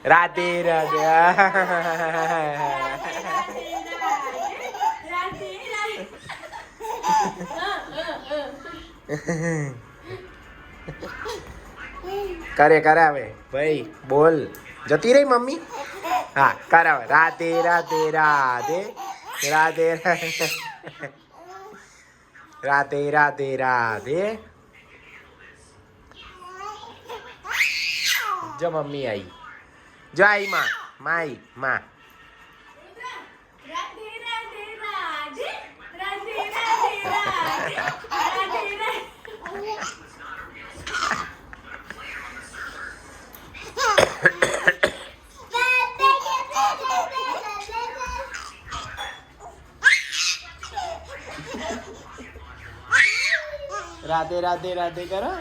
રાધે રાધે કરે કરાવે ભાઈ બોલ જતી રહી મમ્મી હા કરાવે રાધે રાધે રાધે રાધે રાધે રાધે રાધે જો મમ્મી આવી જો આવી માં માઈ માં રાધે રાધે રાધે કરો